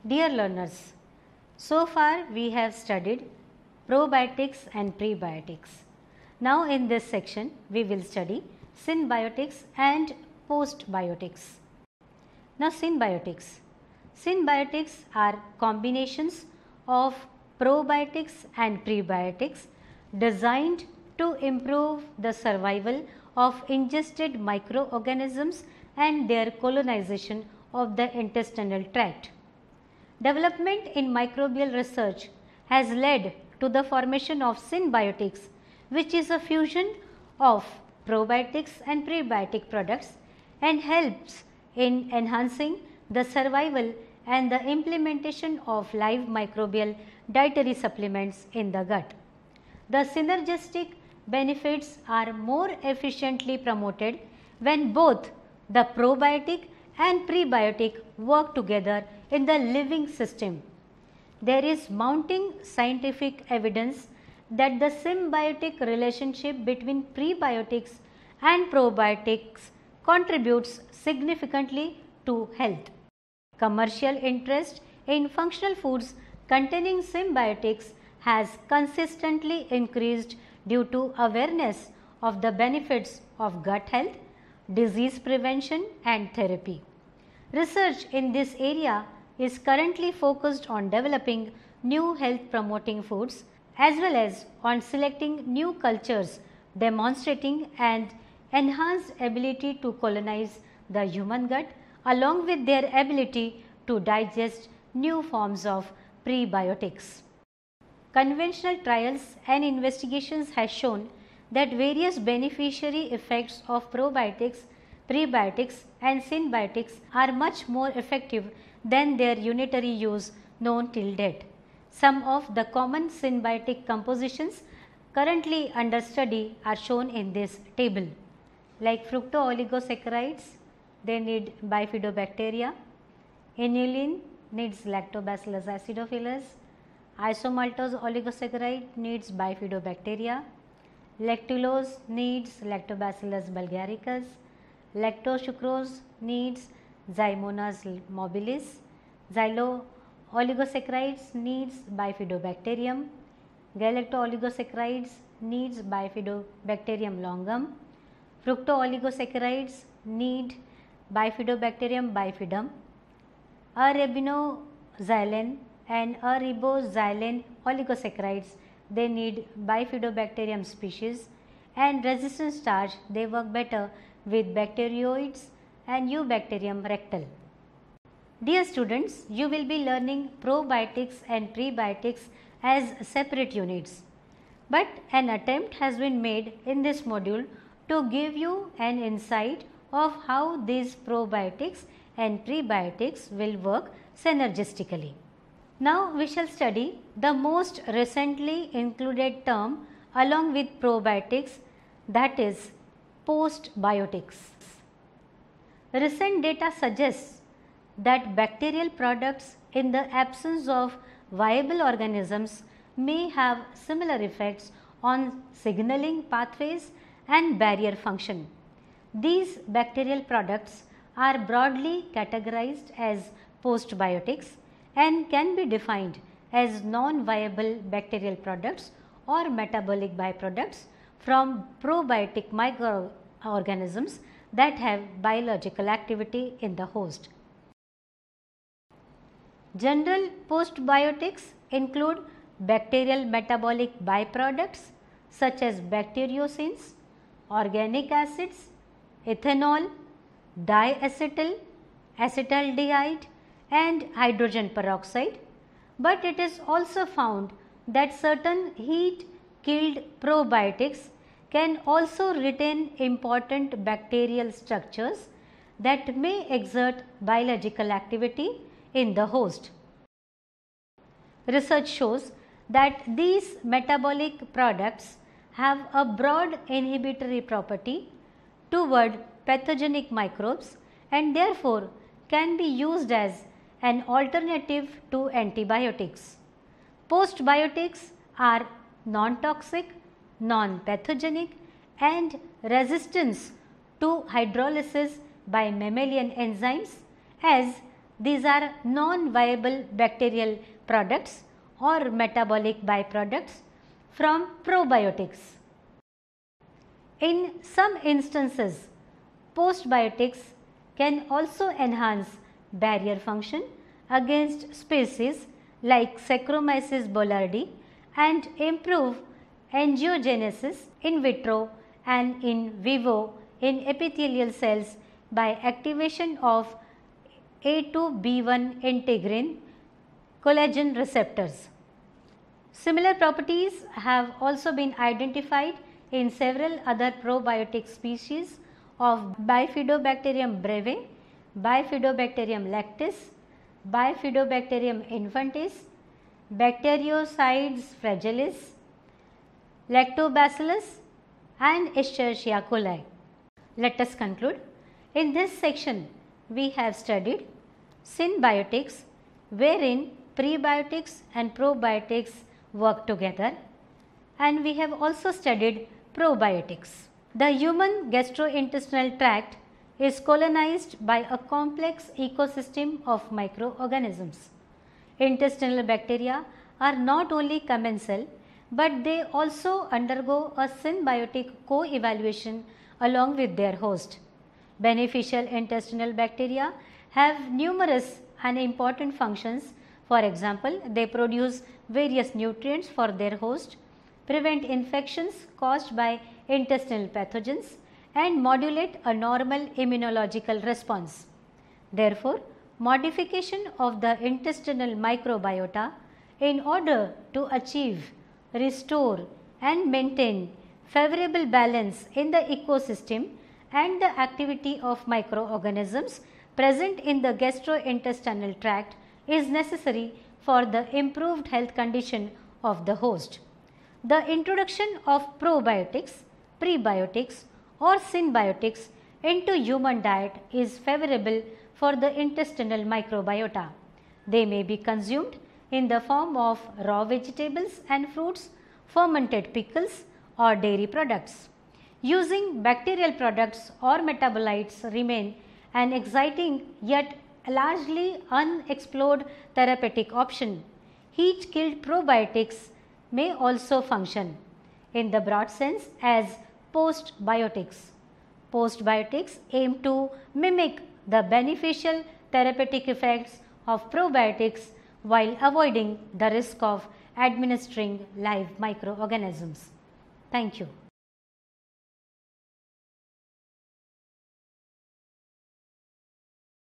Dear learners, so far we have studied probiotics and prebiotics. Now in this section we will study synbiotics and postbiotics. Now synbiotics. Synbiotics are combinations of probiotics and prebiotics designed to improve the survival of ingested microorganisms and their colonization of the intestinal tract. Development in microbial research has led to the formation of synbiotics, which is a fusion of probiotics and prebiotic products and helps in enhancing the survival and the implementation of live microbial dietary supplements in the gut. The synergistic benefits are more efficiently promoted when both the probiotic and prebiotic work together in the living system. There is mounting scientific evidence that the symbiotic relationship between prebiotics and probiotics contributes significantly to health. Commercial interest in functional foods containing symbiotics has consistently increased due to awareness of the benefits of gut health, disease prevention and therapy. Research in this area is currently focused on developing new health promoting foods as well as on selecting new cultures demonstrating an enhanced ability to colonize the human gut along with their ability to digest new forms of prebiotics. Conventional trials and investigations have shown that various beneficiary effects of probiotics, prebiotics and synbiotics are much more effective than their unitary use known till date. Some of the common symbiotic compositions currently under study are shown in this table. Like fructooligosaccharides, they need bifidobacteria. Inulin needs lactobacillus acidophilus. Isomaltose oligosaccharide needs bifidobacteria. Lactulose needs lactobacillus bulgaricus. Lactosucrose needs Zymonas mobilis. Xylo-oligosaccharides needs bifidobacterium. Galacto-oligosaccharides needs bifidobacterium longum. Fructooligosaccharides need bifidobacterium bifidum. Arabinoxylene and ariboxylene oligosaccharides, they need bifidobacterium species, and resistant starch, they work better with bacteroides and Eubacterium rectal. Dear students, you will be learning probiotics and prebiotics as separate units, but an attempt has been made in this module to give you an insight of how these probiotics and prebiotics will work synergistically. Now we shall study the most recently included term along with probiotics, that is postbiotics. Recent data suggests that bacterial products in the absence of viable organisms may have similar effects on signaling pathways and barrier function. These bacterial products are broadly categorized as postbiotics and can be defined as non-viable bacterial products or metabolic byproducts from probiotic microorganisms that have biological activity in the host. General postbiotics include bacterial metabolic byproducts such as bacteriocins, organic acids, ethanol, diacetyl, acetaldehyde and hydrogen peroxide, but it is also found that certain heat killed probiotics can also retain important bacterial structures that may exert biological activity in the host. Research shows that these metabolic products have a broad inhibitory property toward pathogenic microbes and therefore can be used as an alternative to antibiotics. Postbiotics are non-toxic, non-pathogenic and resistant to hydrolysis by mammalian enzymes as these are non-viable bacterial products or metabolic byproducts from probiotics. In some instances, postbiotics can also enhance barrier function against species like Saccharomyces boulardii and improve angiogenesis in vitro and in vivo in epithelial cells by activation of A2B1 integrin collagen receptors. Similar properties have also been identified in several other probiotic species of Bifidobacterium breve, Bifidobacterium lactis, Bifidobacterium infantis, Bacteriocides fragilis, Lactobacillus and Escherichia coli. Let us conclude. In this section, we have studied synbiotics, wherein prebiotics and probiotics work together, and we have also studied probiotics. The human gastrointestinal tract is colonized by a complex ecosystem of microorganisms. Intestinal bacteria are not only commensal, but they also undergo a symbiotic co-evaluation along with their host. Beneficial intestinal bacteria have numerous and important functions. For example, they produce various nutrients for their host, prevent infections caused by intestinal pathogens, and modulate a normal immunological response. Therefore, modification of the intestinal microbiota in order to achieve, restore and maintain favorable balance in the ecosystem and the activity of microorganisms present in the gastrointestinal tract is necessary for the improved health condition of the host. The introduction of probiotics, prebiotics or synbiotics into human diet is favorable for the intestinal microbiota. They may be consumed in the form of raw vegetables and fruits, fermented pickles or dairy products. Using bacterial products or metabolites remain an exciting yet largely unexplored therapeutic option. Heat-killed probiotics may also function in the broad sense as postbiotics. Postbiotics aim to mimic the beneficial therapeutic effects of probiotics while avoiding the risk of administering live microorganisms. Thank you.